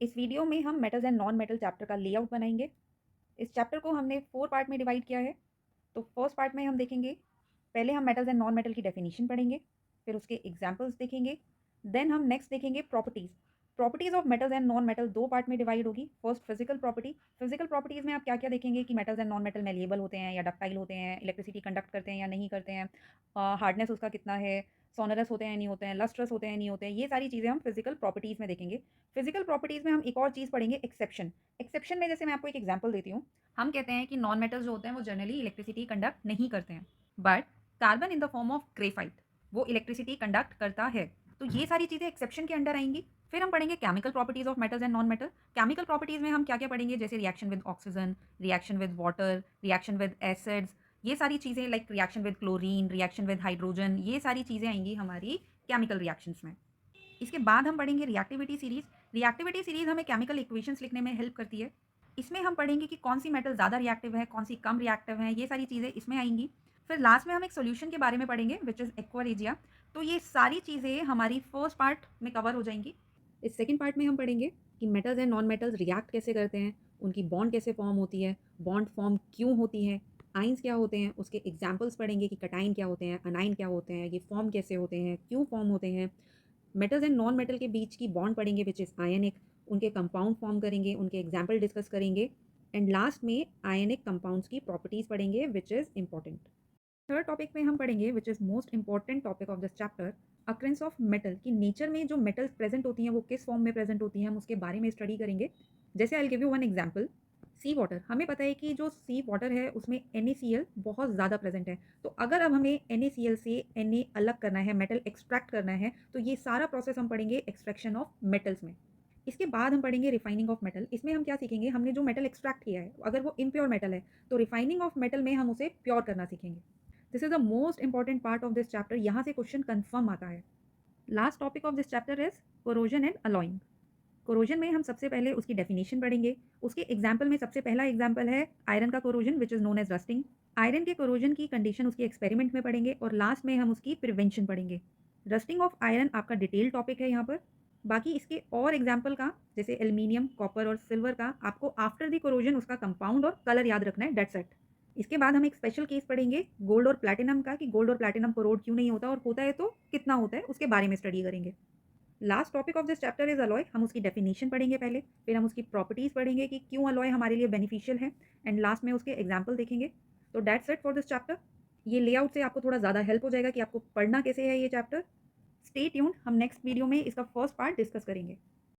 इस वीडियो में हम metals and non metal chapter का लेआउट बनाएंगे। इस चैप्टर को हमने 4 पार्ट में डिवाइड किया है। तो फर्स्ट पार्ट में हम देखेंगे, पहले हम मेटल्स एंड नॉन मेटल की डेफिनेशन पढ़ेंगे, फिर उसके एग्जांपल्स देखेंगे। देन हम नेक्स्ट देखेंगे properties. Properties of metals and non metal 2 part में डिवाइड होगी। First physical property. Physical properties में आप क्या-क्या देखेंगे कि metals and non metal malleable होते हैं या डक्टाइल होते हैं, इलेक्ट्रिसिटी कंडक्ट करते हैं या नहीं करते हैं, हार्डनेस उसका कितना है, सोनरस होते हैं नहीं होते हैं, लस्ट्रस होते हैं नहीं होते हैं, ये सारी चीज़ें हम फिजिकल प्रॉपर्टीज़ में देखेंगे। फिजिकल प्रॉपर्टीज़ में हम एक और चीज़ पढ़ेंगे, एक्सेप्शन। एक्सेप्शन में जैसे मैं आपको एक एग्जांपल देती हूँ। हम कहते हैं कि नॉन मेटल्स जो होते हैं वो जनरली इलेक्ट्रिसिटी कंडक्ट नहीं करते हैं, but carbon in the form of graphite वो इलेक्ट्रिसिटी कंडक्ट करता है। तो ये सारी चीज़ें एक्सेप्शन के अंडर आएंगी। फिर हम पढ़ेंगे chemical properties of metals and non metal. Chemical properties में हम क्या क्या पढ़ेंगे, जैसे reaction with oxygen, reaction with water, reaction with acids, ये सारी चीज़ें like reaction with chlorine, reaction with hydrogen, ये सारी चीज़ें आएंगी हमारी केमिकल रिएक्शंस में। इसके बाद हम पढ़ेंगे रिएक्टिविटी सीरीज। रिएक्टिविटी सीरीज हमें केमिकल इक्वेशंस लिखने में हेल्प करती है। इसमें हम पढ़ेंगे कि कौन सी मेटल ज़्यादा रिएक्टिव है, कौन सी कम रिएक्टिव है, ये सारी चीज़ें इसमें आएंगी। फिर लास्ट में हम एक सॉल्यूशन के बारे में पढ़ेंगे विच इज़ एक्वारेजिया। तो ये सारी चीज़ें हमारी फर्स्ट पार्ट में कवर हो जाएंगी। इस सेकेंड पार्ट में हम पढ़ेंगे कि metals and non metals react कैसे करते हैं, उनकी बॉन्ड कैसे फॉर्म होती है, बॉन्ड फॉर्म क्यों होती है, आइंस क्या होते हैं, उसके एग्जाम्पल्स पढ़ेंगे कि कटाइन क्या होते हैं, अनाइन क्या होते हैं, ये फॉर्म कैसे होते हैं, क्यों फॉर्म होते हैं। मेटल्स एंड नॉन मेटल के बीच की बॉन्ड पढ़ेंगे विच इज़ आयनिक, उनके कंपाउंड फॉर्म करेंगे, उनके एग्जाम्पल डिस्कस करेंगे। एंड लास्ट में आयनिक कंपाउंड्स की प्रॉपर्टीज़ पढ़ेंगे which is important. Third topic में हम पढ़ेंगे which is most important topic of this chapter, occurrence of metal, की नेचर में जो मेटल्स प्रेजेंट होती हैं वो किस फॉर्म में प्रेजेंट होती हैं, हम उसके बारे में स्टडी करेंगे। जैसे I will give you one example. Sea water, हमें पता है कि जो सी वाटर है उसमें NaCl बहुत ज़्यादा प्रेजेंट है। तो अगर अब हमें NaCl से Na अलग करना है, मेटल एक्सट्रैक्ट करना है, तो ये सारा प्रोसेस हम पढ़ेंगे एक्सट्रैक्शन ऑफ मेटल्स में। इसके बाद हम पढ़ेंगे रिफाइनिंग ऑफ मेटल। इसमें हम क्या सीखेंगे, हमने जो मेटल एक्सट्रैक्ट किया है अगर वो इम्प्योर मेटल है तो रिफाइनिंग ऑफ मेटल में हम उसे प्योर करना सीखेंगे। This is the most important part of this chapter, यहाँ से क्वेश्चन कंफर्म आता है। Last topic of this chapter is corrosion and alloying. Corrosion में हम सबसे पहले उसकी डेफिनेशन पढ़ेंगे। उसके एग्जाम्पल में सबसे पहला एग्जाम्पल है आयरन का corrosion which is known as rusting. Iron के कोरोजन की कंडीशन उसके एक्सपेरिमेंट में पढ़ेंगे और लास्ट में हम उसकी प्रिवेंशन पढ़ेंगे। रस्टिंग ऑफ आयरन आपका डिटेल टॉपिक है यहाँ पर। बाकी इसके और एग्जाम्पल का, जैसे एल्यूमिनियम, कॉपर और सिल्वर का, आपको आफ्टर द कोरोजन उसका कंपाउंड और कलर याद रखना है, डेट्स इट। इसके बाद हम एक स्पेशल केस पढ़ेंगे गोल्ड और प्लैटिनम का, कि गोल्ड और प्लैटिनम कोरोड क्यों नहीं होता और होता है तो कितना होता है, उसके बारे में स्टडी करेंगे। Last topic of this chapter is alloy. हम उसकी डेफिनेशन पढ़ेंगे पहले, फिर हम उसकी प्रॉपर्टीज़ पढ़ेंगे कि क्यों अलॉय हमारे लिए बेनिफिशियल है, एंड लास्ट में उसके एग्जाम्पल देखेंगे। तो that's it for this chapter. ये लेआउट से आपको थोड़ा ज़्यादा हेल्प हो जाएगा कि आपको पढ़ना कैसे है ये चैप्टर। स्टे ट्यून्ड, हम नेक्स्ट वीडियो में इसका फर्स्ट पार्ट डिस्कस करेंगे।